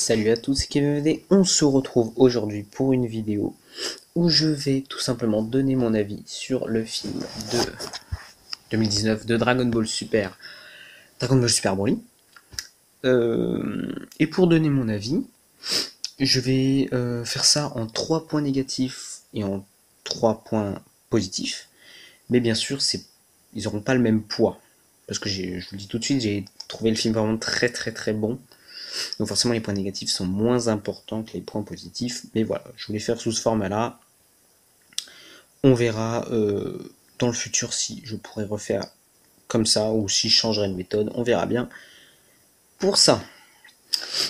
Salut à tous, c'est KevMD. On se retrouve aujourd'hui pour une vidéo où je vais tout simplement donner mon avis sur le film de 2019 de Dragon Ball Super Broly. Et pour donner mon avis, je vais faire ça en 3 points négatifs et en 3 points positifs. Mais bien sûr, ils n'auront pas le même poids. Parce que je vous le dis tout de suite, j'ai trouvé le film vraiment très très très bon. Donc forcément les points négatifs sont moins importants que les points positifs. Mais voilà, je voulais faire sous ce format-là. On verra dans le futur si je pourrais refaire comme ça ou si je changerai de méthode. On verra bien pour ça.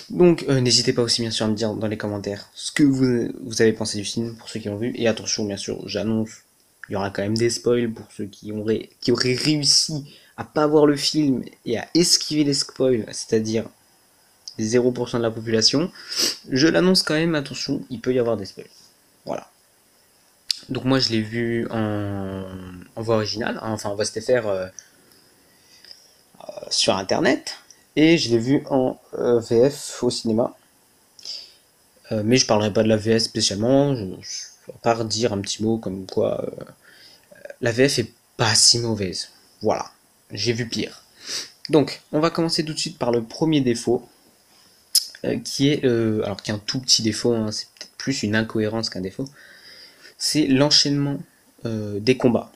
Donc n'hésitez pas aussi bien sûr à me dire dans les commentaires ce que vous avez pensé du film pour ceux qui l'ont vu. Et attention bien sûr, j'annonce, il y aura quand même des spoils pour ceux qui auraient réussi à pas voir le film et à esquiver les spoils, c'est-à-dire 0% de la population. Je l'annonce quand même, attention, il peut y avoir des spoils. Voilà. Donc moi je l'ai vu en voix originale, enfin en voix STFR sur internet, et je l'ai vu en VF au cinéma. Mais je parlerai pas de la VF spécialement, je vais pas dire un petit mot comme quoi la VF est pas si mauvaise. Voilà, j'ai vu pire. Donc on va commencer tout de suite par le premier défaut, qui est qui est un tout petit défaut, hein, c'est peut-être plus une incohérence qu'un défaut, c'est l'enchaînement des combats.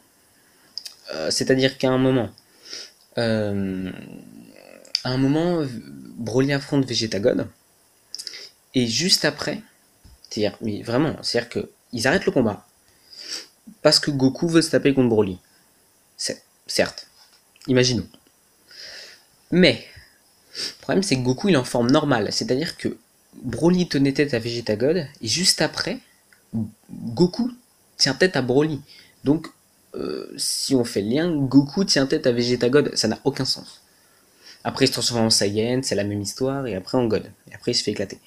C'est-à-dire qu'à euh, un moment, Broly affronte Vegeta God, et juste après, c'est-à-dire, mais vraiment, c'est-à-dire qu'ils arrêtent le combat parce que Goku veut se taper contre Broly. Certes, imaginons. Mais le problème, c'est que Goku il est en forme normale, c'est-à-dire que Broly tenait tête à Vegeta God, et juste après, Goku tient tête à Broly. Donc, si on fait le lien, Goku tient tête à Vegeta God, ça n'a aucun sens. Après, il se transforme en Saiyan, c'est la même histoire, et après en God. Et après, il se fait éclater.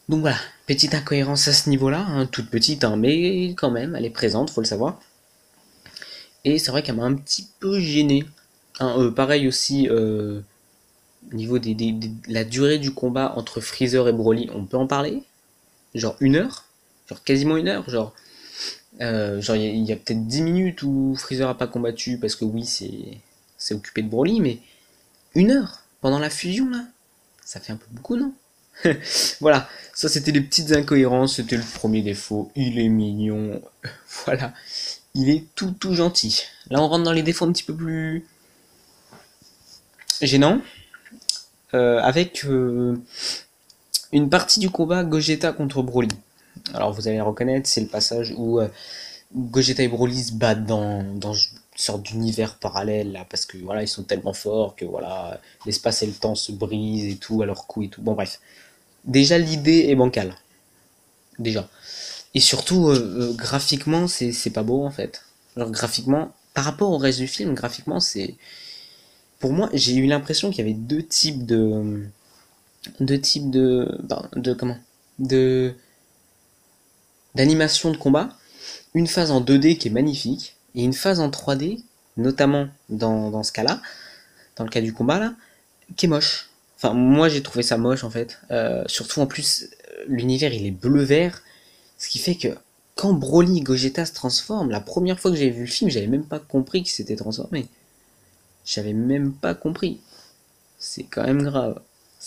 Donc voilà, petite incohérence à ce niveau-là, hein, toute petite, hein, mais quand même, elle est présente, faut le savoir. Et c'est vrai qu'elle m'a un petit peu gêné. Hein, pareil aussi, au niveau de la durée du combat entre Freezer et Broly, on peut en parler? Genre 1 heure? Genre quasiment 1 heure? Genre il y a peut-être 10 minutes où Freezer a pas combattu parce que oui, c'est occupé de Broly, mais 1 heure pendant la fusion là, ça fait un peu beaucoup, non? Voilà, ça c'était les petites incohérences, c'était le premier défaut. Il est mignon, voilà, il est tout gentil. Là on rentre dans les défauts un petit peu plus gênants, avec une partie du combat Gogeta contre Broly. Alors vous allez le reconnaître, c'est le passage où Gogeta et Broly se battent dans une sorte d'univers parallèle là, parce que voilà, ils sont tellement forts que voilà, l'espace et le temps se brisent et tout à leur coup et tout. Bon bref, déjà l'idée est bancale, déjà. Et surtout graphiquement, c'est pas beau en fait. Genre graphiquement, par rapport au reste du film, graphiquement c'est, pour moi, j'ai eu l'impression qu'il y avait deux types de comment, de d'animation de combat, une phase en 2D qui est magnifique, et une phase en 3D, notamment dans ce cas-là, dans le cas du combat là, qui est moche. Enfin, moi j'ai trouvé ça moche en fait. Surtout en plus, l'univers il est bleu-vert, ce qui fait que quand Broly Gogeta se transforme, la première fois que j'avais vu le film, j'avais même pas compris qu'il s'était transformé. J'avais même pas compris. C'est quand même grave.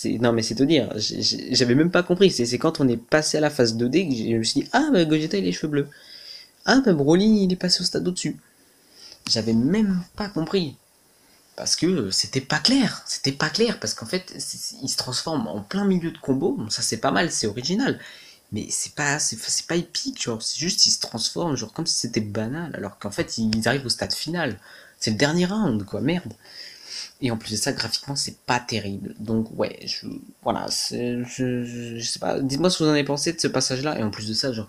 Non mais c'est te dire, j'avais même pas compris. C'est quand on est passé à la phase 2D que je me suis dit, ah bah Gogeta il a les cheveux bleus. Ah bah Broly il est passé au stade au-dessus. J'avais même pas compris. Parce que c'était pas clair. C'était pas clair. Parce qu'en fait, il se transforme en plein milieu de combo. Bon, ça c'est pas mal, c'est original. Mais c'est pas épique, genre. C'est juste, il se transforme, genre, comme si c'était banal. Alors qu'en fait, ils arrivent au stade final. C'est le dernier round, quoi, merde. Et en plus de ça, graphiquement, c'est pas terrible. Donc, ouais, voilà, je sais pas. Dites-moi ce que vous en avez pensé de ce passage-là. Et en plus de ça, genre,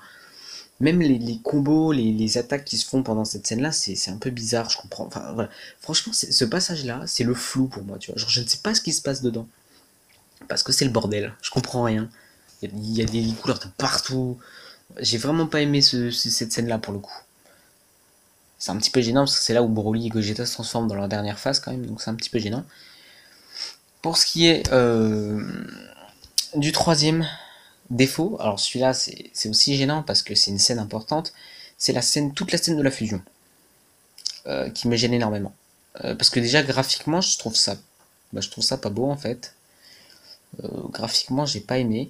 même les combos, les attaques qui se font pendant cette scène-là, c'est un peu bizarre, je comprends. Enfin, voilà. Franchement, ce passage-là, c'est le flou pour moi, tu vois. Genre, je ne sais pas ce qui se passe dedans. Parce que c'est le bordel. Je comprends rien. Il y a des couleurs de partout. J'ai vraiment pas aimé cette scène-là pour le coup. C'est un petit peu gênant parce que c'est là où Broly et Gogeta se transforment dans leur dernière phase quand même, donc c'est un petit peu gênant. Pour ce qui est Du troisième défaut, alors celui-là c'est aussi gênant parce que c'est une scène importante, c'est toute la scène de la fusion, qui me gêne énormément. Parce que déjà graphiquement je trouve ça pas beau en fait. Graphiquement j'ai pas aimé.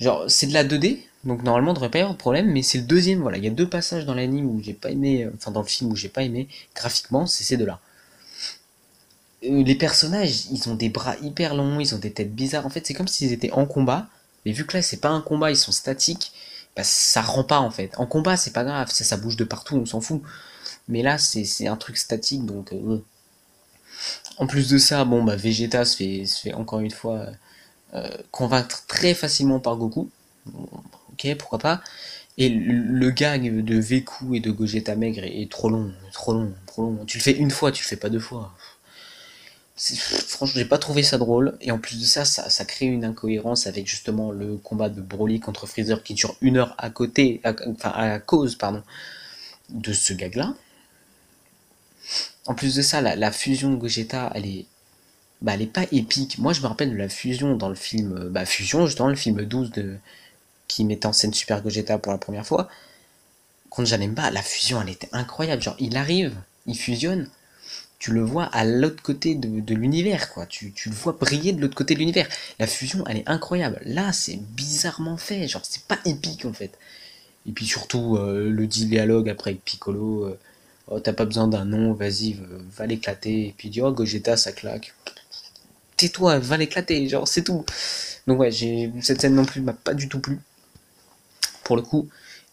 Genre c'est de la 2D, donc normalement il devrait pas y avoir de problème, mais c'est le deuxième, voilà, il y a deux passages dans l'anime où j'ai pas aimé, enfin dans le film où j'ai pas aimé, graphiquement c'est ces deux-là. Les personnages, ils ont des bras hyper longs, ils ont des têtes bizarres. En fait, c'est comme s'ils étaient en combat. Mais vu que là, c'est pas un combat, ils sont statiques, bah, ça rend pas en fait. En combat, c'est pas grave, ça bouge de partout, on s'en fout. Mais là, c'est un truc statique, donc. En plus de ça, bon, bah, Vegeta se fait encore une fois convaincre très facilement par Goku. Bon, ok, pourquoi pas. Et le gag de Veku et de Gogeta Maigre est trop long, trop long, trop long. Tu le fais une fois, tu le fais pas deux fois. Franchement, j'ai pas trouvé ça drôle. Et en plus de ça, ça crée une incohérence avec justement le combat de Broly contre Freezer qui dure 1 heure enfin à cause, pardon, de ce gag-là. En plus de ça, la fusion de Gogeta, elle est pas épique. Moi, je me rappelle de la fusion dans le film, Fusion, justement, le film 12 qui mettait en scène Super Gogeta pour la première fois. Contre Janemba, la fusion, elle était incroyable. Genre, il arrive, il fusionne, tu le vois à l'autre côté de l'univers, quoi. Tu le vois briller de l'autre côté de l'univers. La fusion, elle est incroyable. Là, c'est bizarrement fait. Genre, c'est pas épique, en fait. Et puis surtout, le dialogue après avec Piccolo. Oh, t'as pas besoin d'un nom, vas-y, va l'éclater. Et puis il dit, oh, Gogeta, ça claque. Tais-toi, va l'éclater, genre, c'est tout. Donc ouais, cette scène non plus m'a pas du tout plu, pour le coup.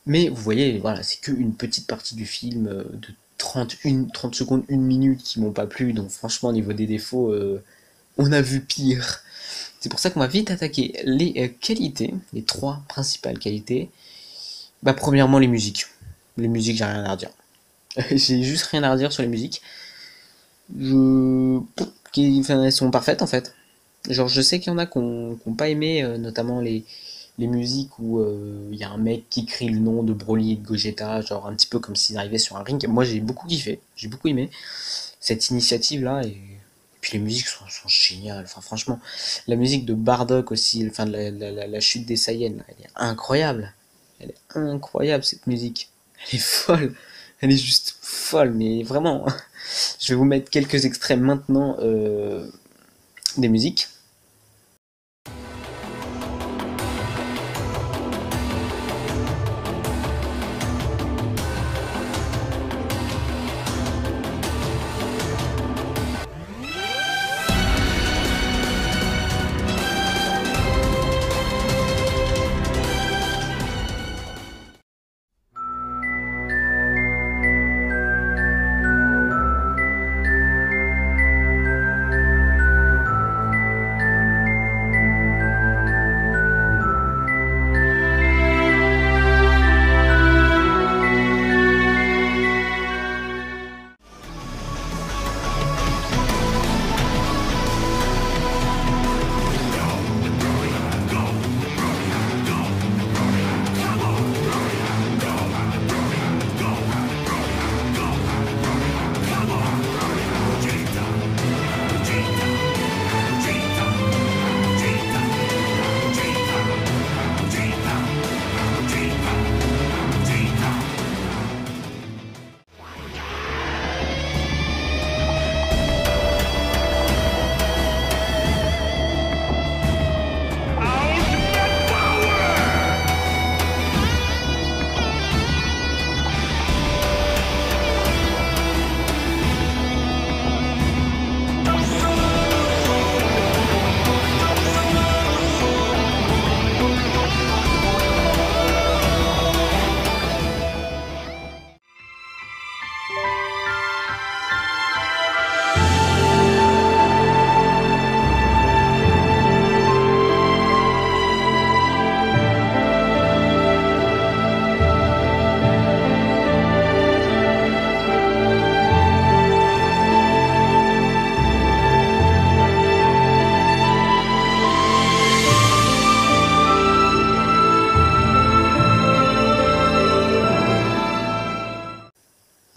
Mais vous voyez, voilà, c'est qu'une petite partie du film de 30 secondes, 1 minute qui m'ont pas plu. Donc franchement, au niveau des défauts, on a vu pire. C'est pour ça qu'on va vite attaquer les qualités, les trois principales qualités. Bah premièrement les musiques. Les musiques, j'ai rien à redire. J'ai juste rien à redire sur les musiques. Je... Enfin, elles sont parfaites en fait. Genre je sais qu'il y en a qui ont pas aimé, notamment les musiques où il y a un mec qui crie le nom de Broly et de Gogeta, genre un petit peu comme s'ils arrivaient sur un ring. Moi j'ai beaucoup kiffé, j'ai beaucoup aimé cette initiative là et puis les musiques sont géniales. Enfin franchement, la musique de Bardock aussi, enfin de la chute des Saiyans, elle est incroyable. Elle est incroyable cette musique. Elle est folle. Elle est juste folle, mais vraiment. Je vais vous mettre quelques extraits maintenant des musiques.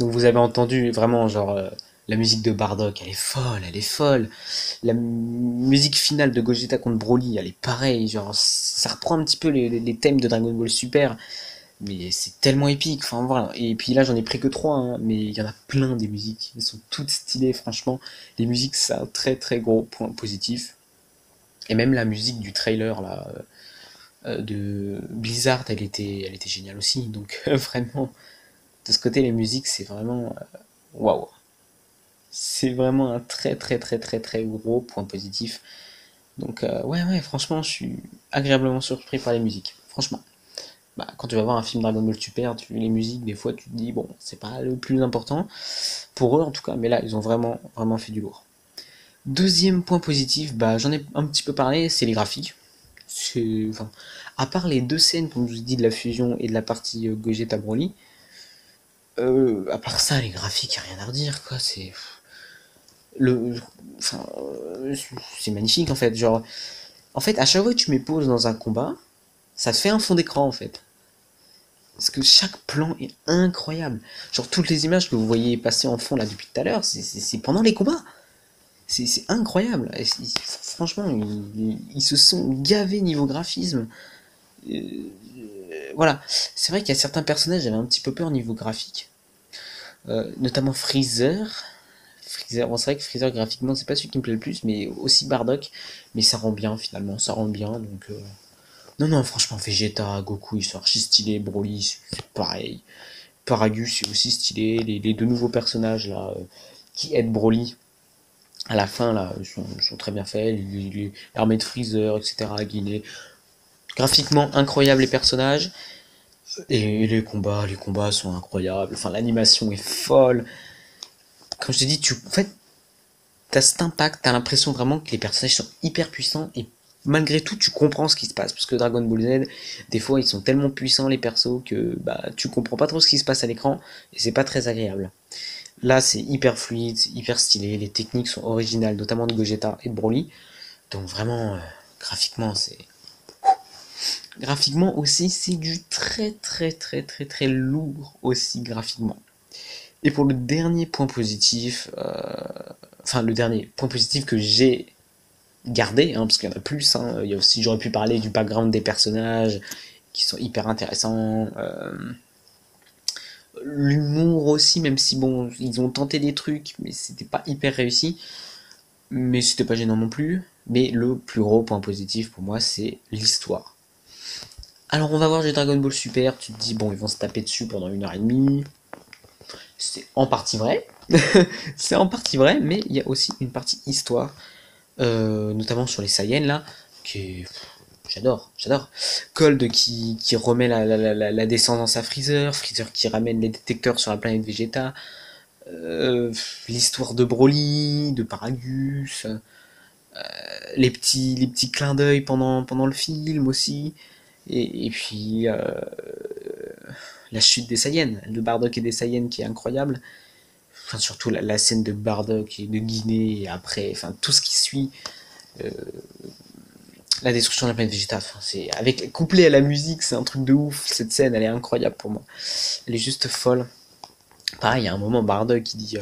Donc vous avez entendu vraiment genre La musique de Bardock, elle est folle, elle est folle. La musique finale de Gogeta contre Broly, elle est pareille. Genre, ça reprend un petit peu les thèmes de Dragon Ball Super, mais c'est tellement épique. Enfin voilà. Et puis là, j'en ai pris que trois, hein, mais il y en a plein des musiques. Elles sont toutes stylées, franchement. Les musiques, c'est un très très gros point positif. Et même la musique du trailer là de Blizzard, elle était géniale aussi. Donc vraiment, de ce côté, les musiques, c'est vraiment waouh. C'est vraiment un très très très très très gros point positif. Donc ouais ouais, franchement, je suis agréablement surpris par les musiques. Franchement. Bah, quand tu vas voir un film Dragon Ball Super, les musiques, des fois, tu te dis, bon, c'est pas le plus important, pour eux en tout cas, mais là, ils ont vraiment, vraiment fait du lourd. Deuxième point positif, bah, j'en ai un petit peu parlé, c'est les graphiques. Enfin, à part les deux scènes, comme je vous ai dit, de la fusion et de la partie Gogeta Broly, à part ça, les graphiques, y a rien à redire, quoi, le, enfin, c'est magnifique, en fait, genre, en fait, à chaque fois que tu mets pause dans un combat, ça te fait un fond d'écran, en fait. Parce que chaque plan est incroyable. Genre toutes les images que vous voyez passer en fond là depuis tout à l'heure, c'est pendant les combats. C'est incroyable. Franchement, ils se sont gavés niveau graphisme. Euh, voilà. C'est vrai qu'il y a certains personnages, j'avais un petit peu peur niveau graphique. Notamment Freezer. Freezer, bon, c'est vrai que Freezer graphiquement, c'est pas celui qui me plaît le plus, mais aussi Bardock. Mais ça rend bien finalement, ça rend bien. Donc, non, non, franchement, Vegeta, Goku, ils sont archi stylés. Broly, c'est pareil. Paragus c'est aussi stylé, les deux nouveaux personnages là qui aident Broly à la fin là sont très bien faits, l'armée de Freezer, etc. Guinée. Graphiquement incroyable les personnages et les combats sont incroyables. Enfin l'animation est folle. Comme je te dis, en fait t'as cet impact, t'as l'impression vraiment que les personnages sont hyper puissants et malgré tout tu comprends ce qui se passe parce que Dragon Ball Z des fois ils sont tellement puissants les persos que bah tu comprends pas trop ce qui se passe à l'écran et c'est pas très agréable. Là, c'est hyper fluide, hyper stylé, les techniques sont originales, notamment de Gogeta et de Broly. Donc vraiment, graphiquement, c'est... Graphiquement aussi, c'est du très très très très très lourd aussi graphiquement. Et pour le dernier point positif, enfin le dernier point positif que j'ai gardé, hein, parce qu'il y en a plus, hein, il y a aussi, j'aurais pu parler du background des personnages qui sont hyper intéressants. L'humour aussi, même si bon, ils ont tenté des trucs, mais c'était pas hyper réussi. Mais c'était pas gênant non plus. Mais le plus gros point positif pour moi, c'est l'histoire. Alors on va voir du Dragon Ball Super, tu te dis bon ils vont se taper dessus pendant 1 heure et demie. C'est en partie vrai. C'est en partie vrai, mais il y a aussi une partie histoire, notamment sur les Saiyans là, qui j'adore, j'adore. Cold qui remet la descendance à Freezer, Freezer qui ramène les détecteurs sur la planète Vegeta, l'histoire de Broly, de Paragus, les petits clins d'œil pendant le film aussi. Et puis la chute des Saiyans, de Bardock et des Saiyans qui est incroyable. Enfin, surtout la scène de Bardock et de Guinée et après, enfin tout ce qui suit, la destruction de la planète Vegeta. Enfin, c'est avec couplé à la musique, c'est un truc de ouf. Cette scène, elle est incroyable pour moi. Elle est juste folle. Pareil, il y a un moment Bardock qui dit,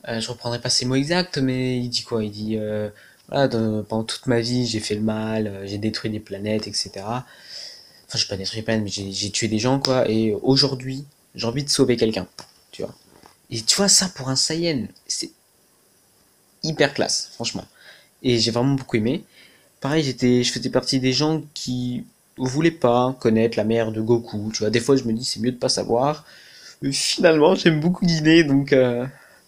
je reprendrai pas ses mots exacts, mais il dit quoi? Il dit voilà, pendant toute ma vie, j'ai fait le mal, j'ai détruit des planètes, etc. Enfin, j'ai pas détruit les planètes, mais j'ai tué des gens, quoi. Et aujourd'hui, j'ai envie de sauver quelqu'un, tu vois. Et tu vois, ça pour un Saiyan, c'est hyper classe, franchement. Et j'ai vraiment beaucoup aimé. Pareil, je faisais partie des gens qui voulaient pas connaître la mère de Goku, tu vois. Des fois, je me dis, c'est mieux de pas savoir. Mais finalement, j'aime beaucoup Guinée, donc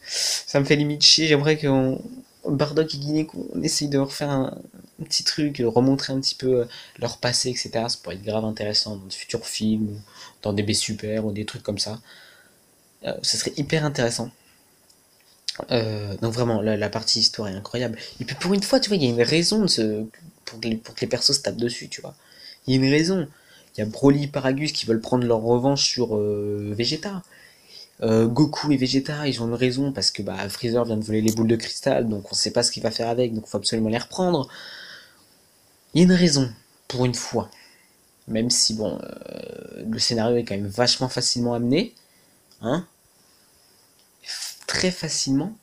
ça me fait limite chier. J'aimerais qu'on Bardock et Guinée, qu'on essaye de refaire un petit truc, remontrer un petit peu leur passé, etc. Ça pourrait être grave intéressant dans de futurs films, ou dans des B super, ou des trucs comme ça. Ça serait hyper intéressant. Donc vraiment, la partie histoire est incroyable. Et puis pour une fois, tu vois, il y a une raison pour que les persos se tapent dessus, tu vois. Il y a une raison. Il y a Broly et Paragus qui veulent prendre leur revanche sur Vegeta. Goku et Vegeta, ils ont une raison parce que bah, Freezer vient de voler les boules de cristal, donc on sait pas ce qu'il va faire avec, donc il faut absolument les reprendre. Il y a une raison, pour une fois. Même si bon, le scénario est quand même vachement facilement amené, hein. très facilement.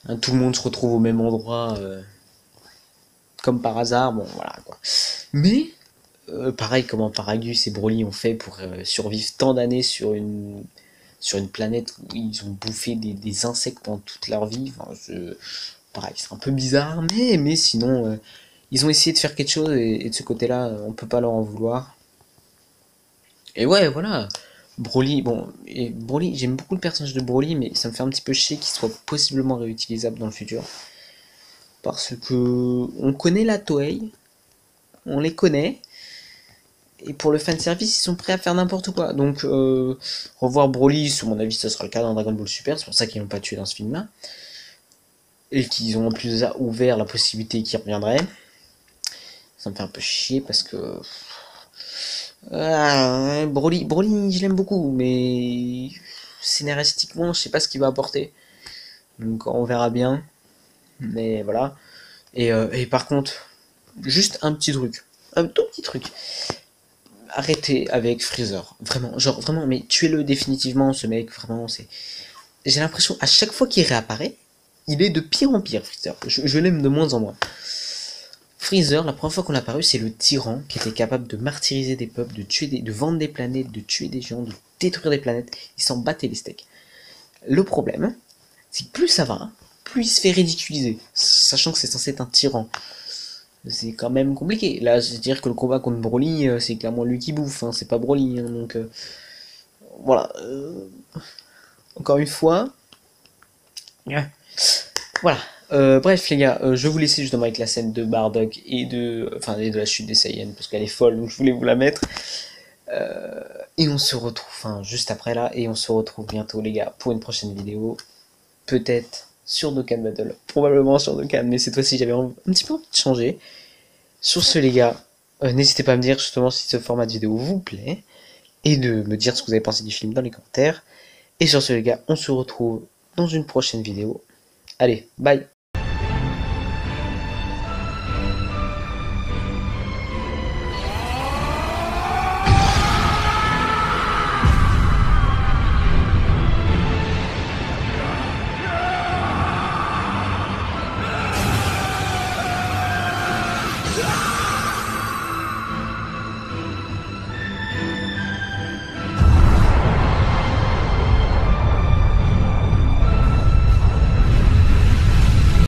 Hein, tout le monde se retrouve au même endroit, comme par hasard, bon voilà quoi. Mais, pareil, comment Paragus et Broly ont fait pour survivre tant d'années sur une planète où ils ont bouffé des insectes pendant toute leur vie. Enfin, pareil, c'est un peu bizarre, mais sinon, ils ont essayé de faire quelque chose et de ce côté-là, on peut pas leur en vouloir. Et ouais, voilà. Broly, bon, et Broly, j'aime beaucoup le personnage de Broly, mais ça me fait un petit peu chier qu'il soit possiblement réutilisable dans le futur. Parce que on connaît la Toei, on les connaît, et pour le fanservice, ils sont prêts à faire n'importe quoi. Donc, revoir Broly, sous mon avis, ça sera le cas dans Dragon Ball Super, c'est pour ça qu'ils l'ont pas tué dans ce film-là. Et qu'ils ont en plus ouvert la possibilité qu'il reviendrait. Ça me fait un peu chier parce que. Broly, je l'aime beaucoup, mais scénaristiquement, je sais pas ce qu'il va apporter. Donc, on verra bien. Mais voilà. Et par contre, juste un petit truc. Un tout petit truc. Arrêtez avec Freezer. Vraiment, genre, vraiment, mais tuez-le définitivement, ce mec. Vraiment, c'est. J'ai l'impression, à chaque fois qu'il réapparaît, il est de pire en pire, Freezer. Je l'aime de moins en moins. Freezer, la première fois qu'on l'a apparu, c'est le tyran qui était capable de martyriser des peuples, de vendre des planètes, de tuer des gens, de détruire des planètes. Il s'en battait les steaks. Le problème, c'est que plus ça va, plus il se fait ridiculiser, sachant que c'est censé être un tyran. C'est quand même compliqué. Là, c'est-à-dire que le combat contre Broly, c'est clairement lui qui bouffe, hein, c'est pas Broly. Hein, donc, voilà. Encore une fois. Ouais. Voilà. Bref, les gars, je vais vous laisser justement avec la scène de Bardock et de la chute des Saiyans, parce qu'elle est folle, donc je voulais vous la mettre. Et on se retrouve, enfin, juste après là, et on se retrouve bientôt, les gars, pour une prochaine vidéo. Peut-être sur Dokkan Battle, probablement sur Dokkan, mais cette fois-ci j'avais un petit peu envie de changer. Sur ce, les gars, n'hésitez pas à me dire justement si ce format de vidéo vous plaît, et de me dire ce que vous avez pensé du film dans les commentaires. Et sur ce, les gars, on se retrouve dans une prochaine vidéo. Allez, bye!